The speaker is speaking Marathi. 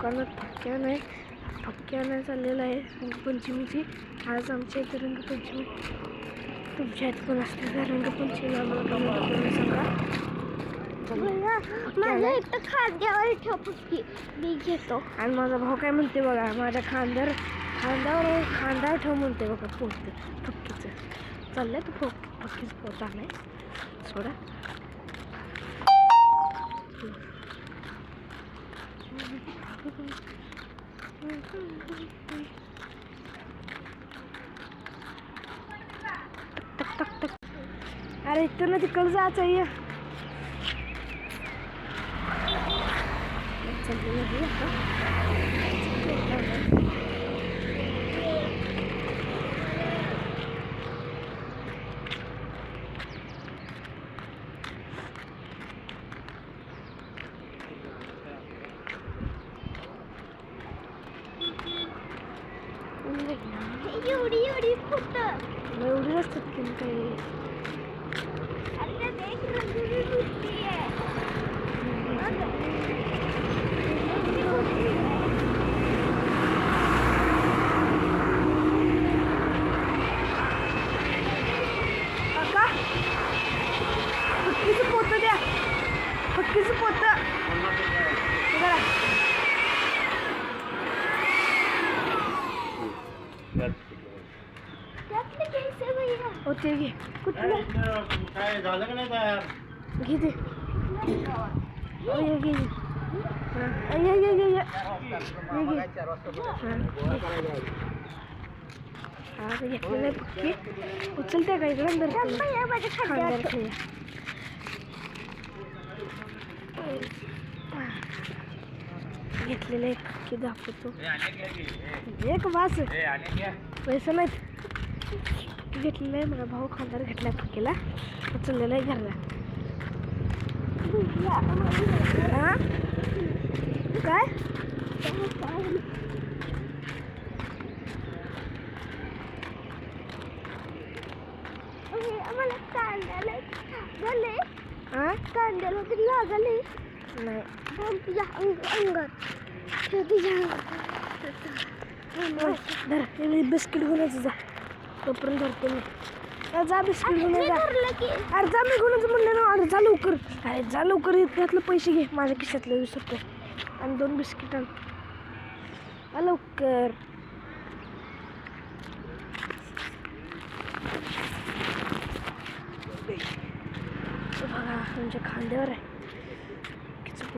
दुकानात फटक्या नाही, फटक्या नाही चाललेला आहे रंगपंचमीची. आज आमच्या इथे रंगपंचमी. तुमच्या इथे पण असते का रंगपंचमी? आम्हाला कमेंट करून सांगा. माझ्या इथं खांद्यावर ठेव फटकी, मी घेतो. आणि माझा भाऊ काय म्हणते बघा, माझ्या खांद्यावर ठेव म्हणते बघा पोहते फटकीचं. चाललंय तर फटकीचं पोहत आलंय सोडा. टक टक टक. अरे इथं ना तिकडं जायचं आहे. एवढी फुट एवढी नसतात की काही. अरे देख रंगोली फुटती आहे. काका फटकीचं पोतं द्या, फटकीचं पोतं. बघा त्यातले पैसे भैया हो ते घे. कुठलं काय झालं का नाही तयार? घे ते. घे आता घेतलेलं आहे फटकी. उचलते का इकडं भैया माझ्या खांद्यावर ठेव. घेतलेलं एक फटकी दाखवतो. एक वास पैसे नाहीत. घेतलेलं आहे मला भाऊ खांद्यावर घेतला फटकीला, उचललेलं आहे घरला. हां काय आम्हाला कांद्याला झाले. हां कांद्याला तरी लागले नाही. तुझ्या अंगात ठेव, तुझ्या धर मी बिस्किट घेऊन जा, तोपर्यंत धरते मी. जा बिस्किट घेऊन जा. अरे जा मी घेऊनच म्हणलं ना. अरे जा लवकर, अरे जा लवकर. त्यातले पैसे घे माझ्या खिशातले 20 रुपये आणि 2 बिस्किट आण लवकर. बघा तुमच्या खांद्यावर आहे.